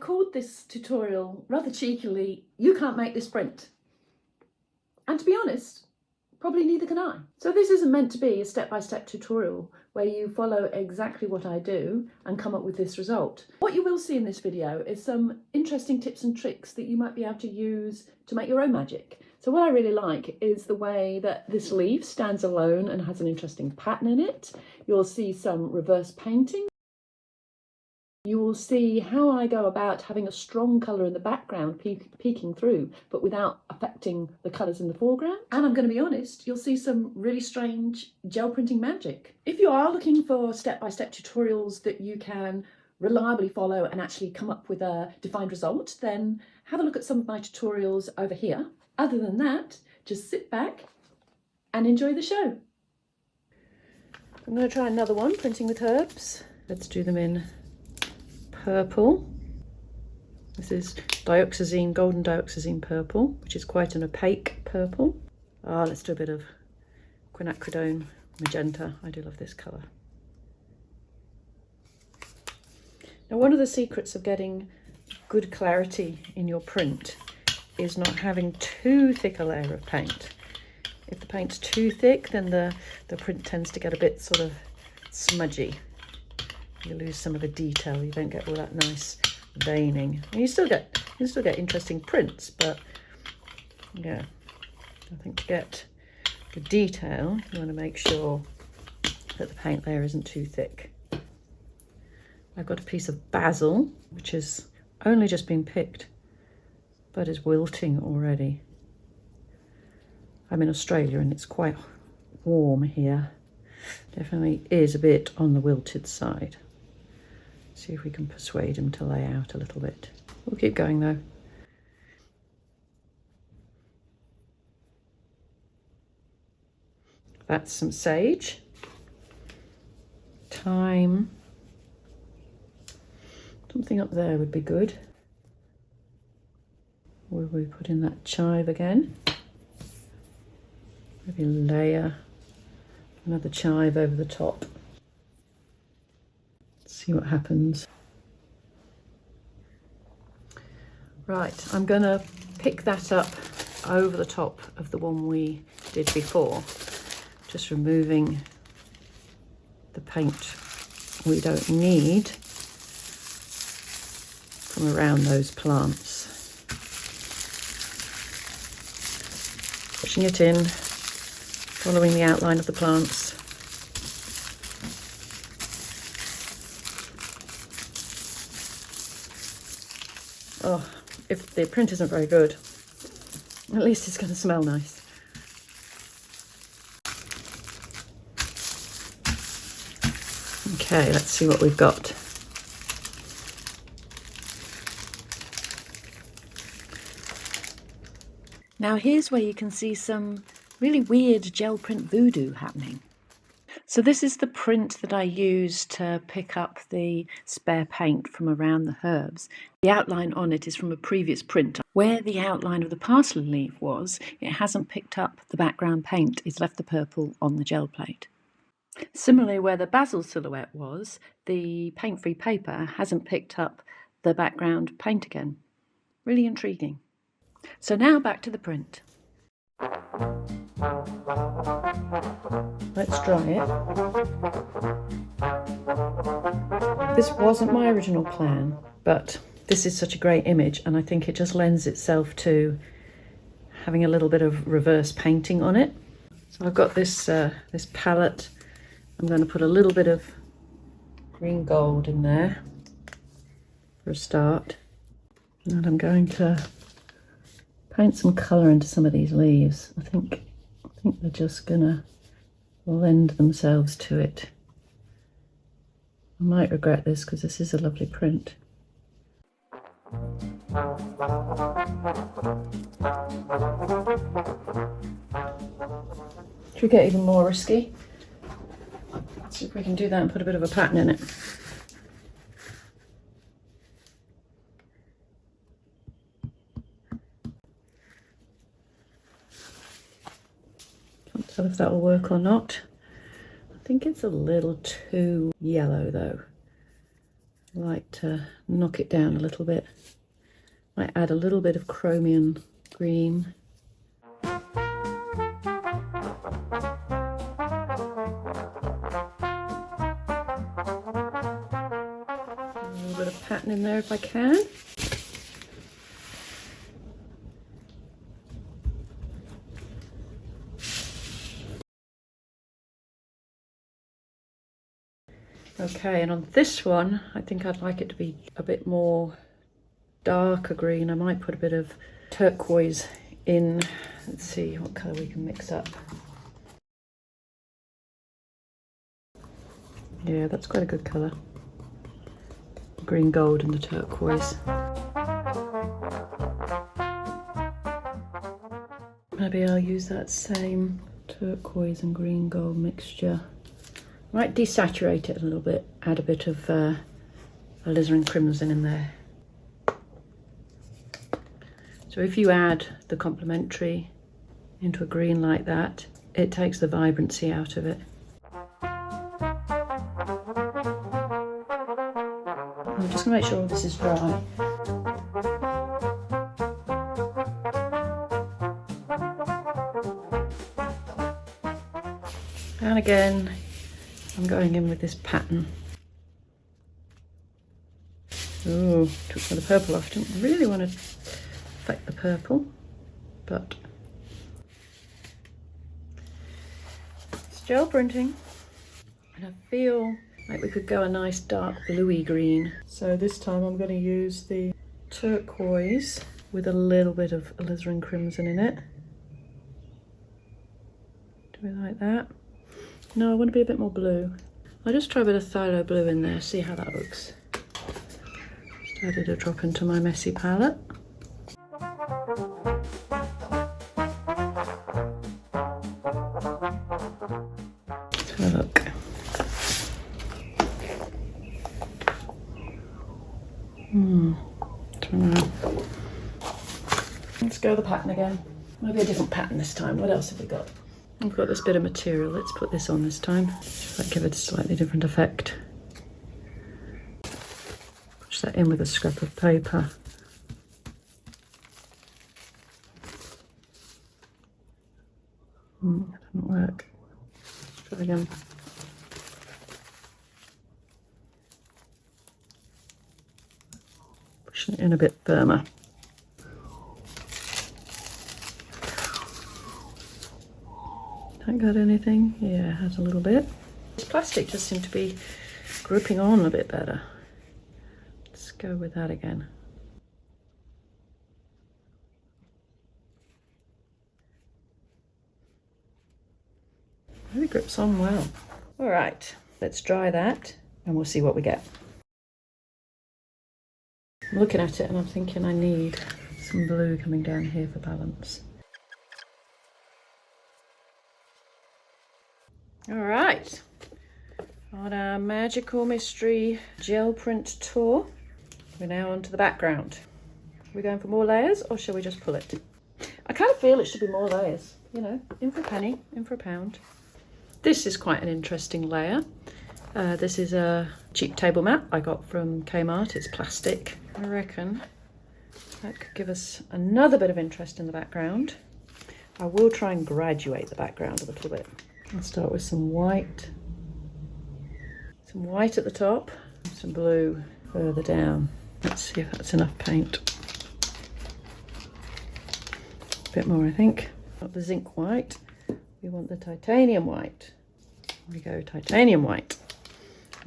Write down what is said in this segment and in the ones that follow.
called this tutorial rather cheekily, "You Can't Make This Print." And to be honest, probably neither can I. So this isn't meant to be a step-by-step tutorial where you follow exactly what I do and come up with this result. What you will see in this video is some interesting tips and tricks that you might be able to use to make your own magic. So what I really like is the way that this leaf stands alone and has an interesting pattern in it. You'll see some reverse painting. You will see how I go about having a strong colour in the background peeking through, but without affecting the colours in the foreground. And I'm going to be honest, you'll see some really strange gel printing magic. If you are looking for step-by-step tutorials that you can reliably follow and actually come up with a defined result, then have a look at some of my tutorials over here. Other than that, just sit back and enjoy the show. I'm going to try another one, printing with herbs. Let's do them in purple. This is dioxazine, golden dioxazine purple, which is quite an opaque purple. Let's do a bit of quinacridone magenta. I do love this colour. Now, one of the secrets of getting good clarity in your print is not having too thick a layer of paint. If the paint's too thick, then the print tends to get a bit sort of smudgy. You lose some of the detail. You don't get all that nice veining. And you still get interesting prints, but yeah, I think to get the detail, you want to make sure that the paint layer isn't too thick. I've got a piece of basil, which has only just been picked, but is wilting already. I'm in Australia and it's quite warm here. Definitely is a bit on the wilted side. See if we can persuade him to lay out a little bit. We'll keep going though. That's some sage, thyme. Something up there would be good. Will we put in that chive again? Maybe layer another chive over the top. Let's see what happens. Right, I'm going to pick that up over the top of the one we did before, just removing the paint we don't need from around those plants. Pushing it in, following the outline of the plants. Oh, if the print isn't very good, at least it's going to smell nice. Okay, let's see what we've got. Now here's where you can see some really weird gel print voodoo happening. So this is the print that I used to pick up the spare paint from around the herbs. The outline on it is from a previous print. Where the outline of the parsley leaf was, it hasn't picked up the background paint, it's left the purple on the gel plate. Similarly, where the basil silhouette was, the paint-free paper hasn't picked up the background paint again. Really intriguing. So now back to the print. Let's dry it. This wasn't my original plan, but this is such a great image and I think it just lends itself to having a little bit of reverse painting on it. So I've got this this palette. I'm going to put a little bit of green gold in there for a start, and I'm going to paint some colour into some of these leaves. I think they're just gonna lend themselves to it. I might regret this because this is a lovely print. Should we get even more risky? Let's see if we can do that and put a bit of a pattern in it. Can't tell if that will work or not. I think it's a little too yellow though. like to knock it down a little bit. Might add a little bit of chromium green. A little bit of pattern in there if I can. Okay, and on this one, I think I'd like it to be a bit more darker green. I might put a bit of turquoise in. Let's see what colour we can mix up. Yeah, that's quite a good colour. Green gold and the turquoise. Maybe I'll use that same turquoise and green gold mixture. Might desaturate it a little bit, add a bit of alizarin crimson in there. So if you add the complementary into a green like that, it takes the vibrancy out of it. I'm just going to make sure this is dry. And again, I'm going in with this pattern. Oh, took some of the purple off. Didn't really want to affect the purple, but it's gel printing, and I feel like we could go a nice dark bluey green. So this time I'm going to use the turquoise with a little bit of alizarin crimson in it. Do we like that? No, I want to be a bit more blue. I'll just try a bit of phthalo blue in there, see how that looks. Just added a drop into my messy palette. Let's have a look. Don't know. Let's go with the pattern again. Maybe a different pattern this time. What else have we got? I've got this bit of material. Let's put this on this time. Just give it a slightly different effect. Push that in with a scrap of paper. That didn't work. Let's try again. Pushing it in a bit firmer. That got anything? Yeah, it has a little bit. This plastic just seemed to be gripping on a bit better. Let's go with that again. Really grips on well. All right, let's dry that and we'll see what we get. I'm looking at it and I'm thinking I need some blue coming down here for balance. All right, on our magical mystery gel print tour, we're now onto the background. Are we going for more layers or shall we just pull it? I kind of feel it should be more layers, you know, in for a penny, in for a pound. This is quite an interesting layer. This is a cheap table mat I got from Kmart. It's plastic. I reckon that could give us another bit of interest in the background. I will try and graduate the background a little bit. I'll start with some white at the top, some blue further down. Let's see if that's enough paint. A bit more, I think. Not the zinc white, we want the titanium white. Here we go, titanium white.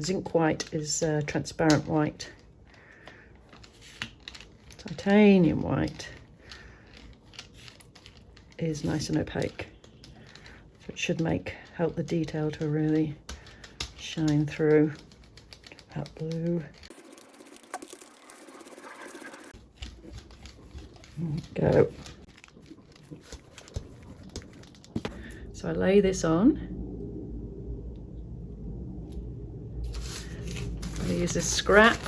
Zinc white is transparent white. Titanium white is nice and opaque. So it should help the detail to really shine through. That blue. Go. So I lay this on. I use this scrap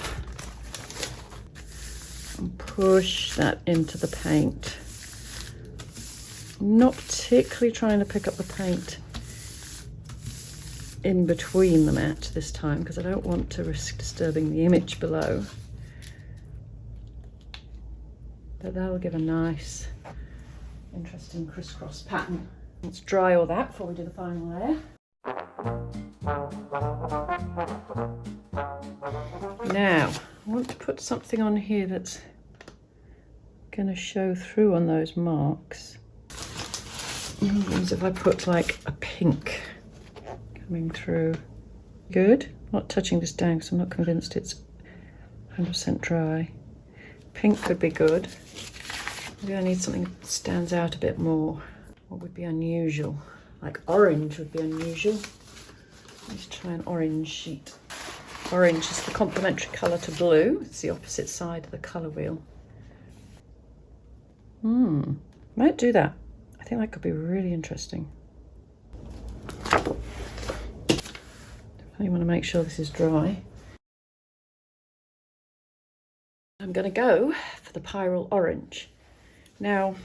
and push that into the paint. I'm not particularly trying to pick up the paint in between the mat this time because I don't want to risk disturbing the image below. But that'll give a nice, interesting crisscross pattern. Let's dry all that before we do the final layer. Now, I want to put something on here that's going to show through on those marks. As if I put like a pink coming through. Good. Not touching this down because I'm not convinced it's 100% dry. Pink could be good. Maybe I need something that stands out a bit more. What would be unusual? Like orange would be unusual. Let's try an orange sheet. Orange is the complementary colour to blue. It's the opposite side of the colour wheel. Might do that. I think that could be really interesting. Definitely want to make sure this is dry. I'm going to go for the pyrrole orange. Now,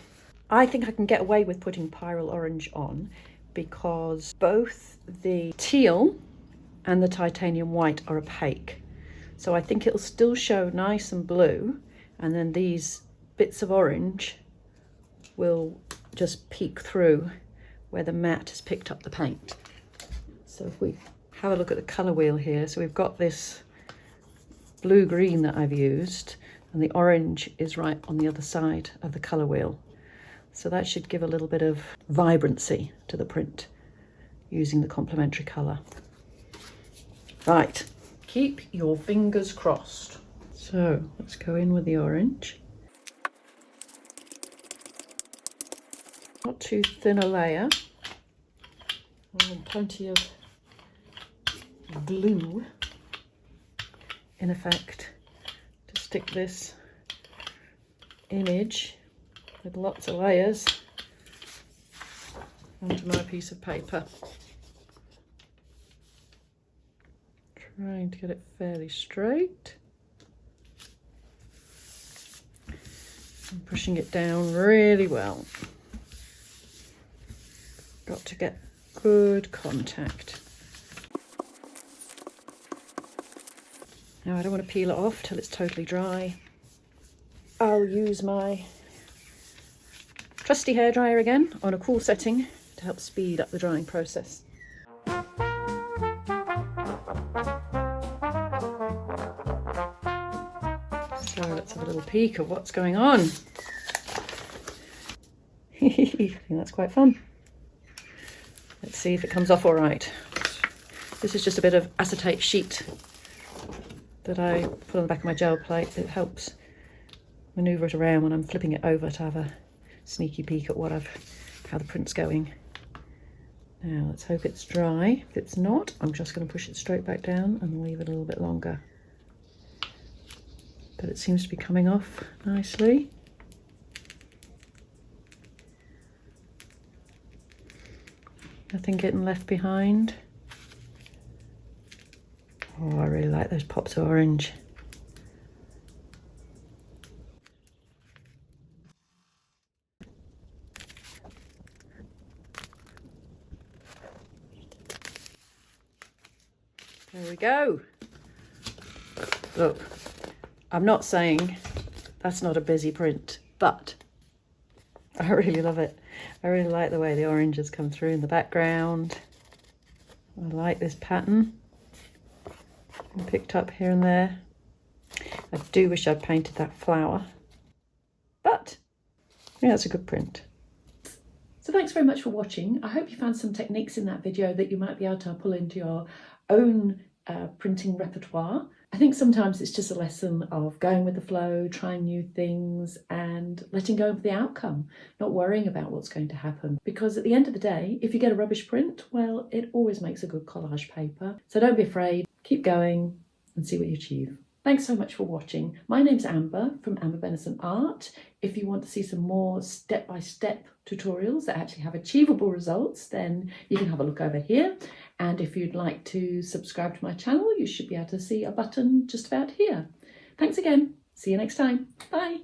I think I can get away with putting pyrrole orange on because both the teal and the titanium white are opaque. So I think it'll still show nice and blue, and then these bits of orange will just peek through where the mat has picked up the paint. So if we have a look at the colour wheel here, so we've got this blue-green that I've used, and the orange is right on the other side of the colour wheel. So that should give a little bit of vibrancy to the print using the complementary colour. Right, keep your fingers crossed. So let's go in with the orange. Not too thin a layer. And plenty of glue, in effect, to stick this image with lots of layers onto my piece of paper. Trying to get it fairly straight. And pushing it down really well. Got to get good contact. Now I don't want to peel it off till it's totally dry. I'll use my trusty hairdryer again on a cool setting to help speed up the drying process. So let's have a little peek of what's going on. I think that's quite fun. Let's see if it comes off all right. This is just a bit of acetate sheet that I put on the back of my gel plate. It helps manoeuvre it around when I'm flipping it over to have a sneaky peek at how the print's going. Now let's hope it's dry. If it's not, I'm just going to push it straight back down and leave it a little bit longer. But it seems to be coming off nicely. Nothing getting left behind. Oh, I really like those pops of orange. There we go. Look, I'm not saying that's not a busy print, but I really love it. I really like the way the oranges come through in the background. I like this pattern. Picked up here and there. I do wish I'd painted that flower, but yeah, it's a good print. So thanks very much for watching. I hope you found some techniques in that video that you might be able to pull into your own printing repertoire. I think sometimes it's just a lesson of going with the flow, trying new things and letting go of the outcome, not worrying about what's going to happen. Because at the end of the day, if you get a rubbish print, well, it always makes a good collage paper. So don't be afraid, keep going and see what you achieve. Thanks so much for watching. My name's Amber from Amber Benison Art. If you want to see some more step-by-step tutorials that actually have achievable results, then you can have a look over here. And if you'd like to subscribe to my channel, you should be able to see a button just about here. Thanks again. See you next time. Bye.